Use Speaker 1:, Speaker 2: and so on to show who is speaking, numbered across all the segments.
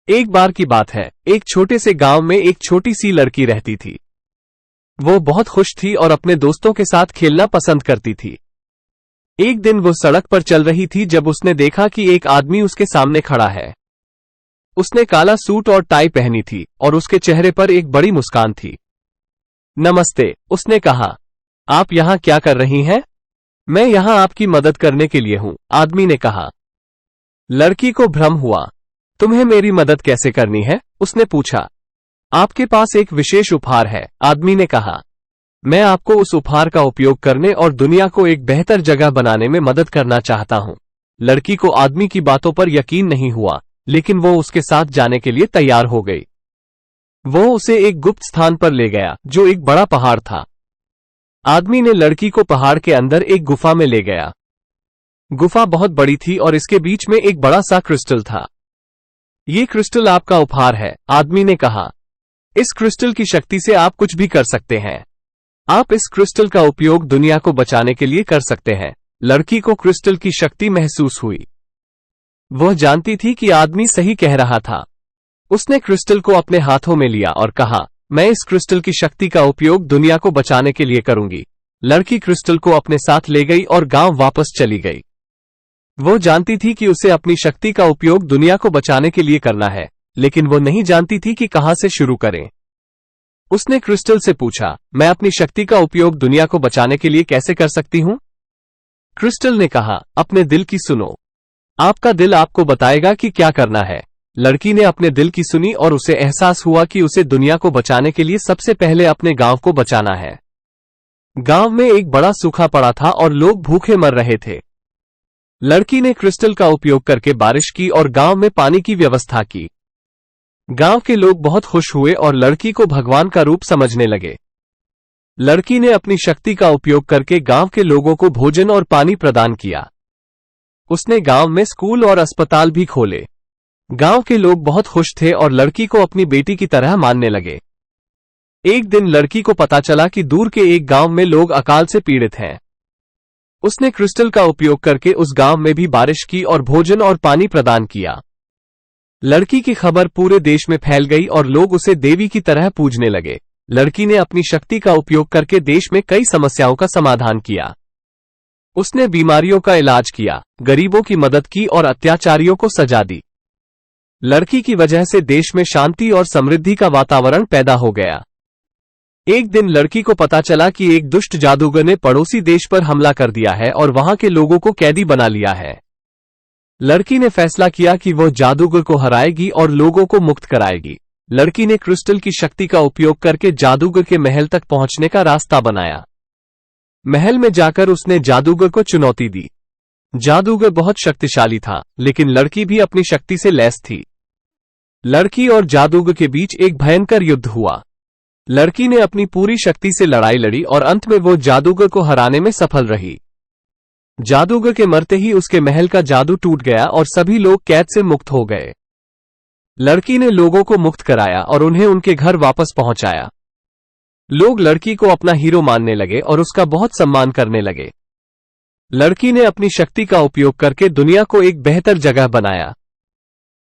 Speaker 1: एक बार की बात है, एक छोटे से गांव में एक छोटी सी लड़की रहती थी। वो बहुत खुश थी और अपने दोस्तों के साथ खेलना पसंद करती थी। एक दिन वो सड़क पर चल रही थी जब उसने देखा कि एक आदमी उसके सामने खड़ा है। उसने काला सूट और टाई पहनी थी और उसके चेहरे पर एक बड़ी मुस्कान थी। नमस्ते, उसने कहा। आप यहां क्या कर रही हैं? मैं यहां आपकी मदद करने के लिए हूं, आदमी ने कहा। लड़की को भ्रम हुआ। तुम्हें मेरी मदद कैसे करनी है? उसने पूछा। आपके पास एक विशेष उपहार है, आदमी ने कहा। मैं आपको उस उपहार का उपयोग करने और दुनिया को एक बेहतर जगह बनाने में मदद करना चाहता हूं। लड़की को आदमी की बातों पर यकीन नहीं हुआ, लेकिन वो उसके साथ जाने के लिए तैयार हो गई। वो उसे एक गुप्त स्थान पर ले गया जो एक बड़ा पहाड़ था। आदमी ने लड़की को पहाड़ के अंदर एक गुफा में ले गया। गुफा बहुत बड़ी थी और इसके बीच में एक बड़ा सा क्रिस्टल था। ये क्रिस्टल आपका उपहार है, आदमी ने कहा। इस क्रिस्टल की शक्ति से आप कुछ भी कर सकते हैं। आप इस क्रिस्टल का उपयोग दुनिया को बचाने के लिए कर सकते हैं। लड़की को क्रिस्टल की शक्ति महसूस हुई। वह जानती थी कि आदमी सही कह रहा था। उसने क्रिस्टल को अपने हाथों में लिया और कहा, मैं इस क्रिस्टल की शक्ति का उपयोग दुनिया को बचाने के लिए करूंगी। लड़की क्रिस्टल को अपने साथ ले गई और गांव वापस चली गई। वो जानती थी कि उसे अपनी शक्ति का उपयोग दुनिया को बचाने के लिए करना है, लेकिन वो नहीं जानती थी कि कहां से शुरू करें। उसने क्रिस्टल से पूछा, मैं अपनी शक्ति का उपयोग दुनिया को बचाने के लिए कैसे कर सकती हूं? क्रिस्टल ने कहा, अपने दिल की सुनो। आपका दिल आपको बताएगा कि क्या करना है। लड़की ने अपने दिल की सुनी और उसे एहसास हुआ कि उसे दुनिया को बचाने के लिए सबसे पहले अपने गांव को बचाना है। गांव में एक बड़ा सूखा पड़ा था और लोग भूखे मर रहे थे। लड़की ने क्रिस्टल का उपयोग करके बारिश की और गांव में पानी की व्यवस्था की। गांव के लोग बहुत खुश हुए और लड़की को भगवान का रूप समझने लगे। लड़की ने अपनी शक्ति का उपयोग करके गांव के लोगों को भोजन और पानी प्रदान किया। उसने गांव में स्कूल और अस्पताल भी खोले। गांव के लोग बहुत खुश थे और लड़की को अपनी बेटी की तरह मानने लगे। एक दिन लड़की को पता चला कि दूर के एक गांव में लोग अकाल से पीड़ित हैं। उसने क्रिस्टल का उपयोग करके उस गांव में भी बारिश की और भोजन और पानी प्रदान किया। लड़की की खबर पूरे देश में फैल गई और लोग उसे देवी की तरह पूजने लगे। लड़की ने अपनी शक्ति का उपयोग करके देश में कई समस्याओं का समाधान किया। उसने बीमारियों का इलाज किया, गरीबों की मदद की और अत्याचारियों को सजा दी। लड़की की वजह से देश में शांति और समृद्धि का वातावरण पैदा हो गया। एक दिन लड़की को पता चला कि एक दुष्ट जादूगर ने पड़ोसी देश पर हमला कर दिया है और वहां के लोगों को कैदी बना लिया है। लड़की ने फैसला किया कि वह जादूगर को हराएगी और लोगों को मुक्त कराएगी। लड़की ने क्रिस्टल की शक्ति का उपयोग करके जादूगर के महल तक पहुंचने का रास्ता बनाया। महल में जाकर उसने जादूगर को चुनौती दी। जादूगर बहुत शक्तिशाली था, लेकिन लड़की भी अपनी शक्ति से लैस थी। लड़की और जादूगर के बीच एक भयंकर युद्ध हुआ। लड़की ने अपनी पूरी शक्ति से लड़ाई लड़ी और अंत में वो जादूगर को हराने में सफल रही। जादूगर के मरते ही उसके महल का जादू टूट गया और सभी लोग कैद से मुक्त हो गए। लड़की ने लोगों को मुक्त कराया और उन्हें उनके घर वापस पहुंचाया। लोग लड़की को अपना हीरो मानने लगे और उसका बहुत सम्मान करने लगे। लड़की ने अपनी शक्ति का उपयोग करके दुनिया को एक बेहतर जगह बनाया।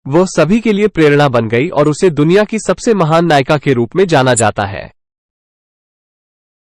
Speaker 1: वो सभी के लिए प्रेरणा बन गई और उसे दुनिया की सबसे महान नायिका के रूप में जाना जाता है।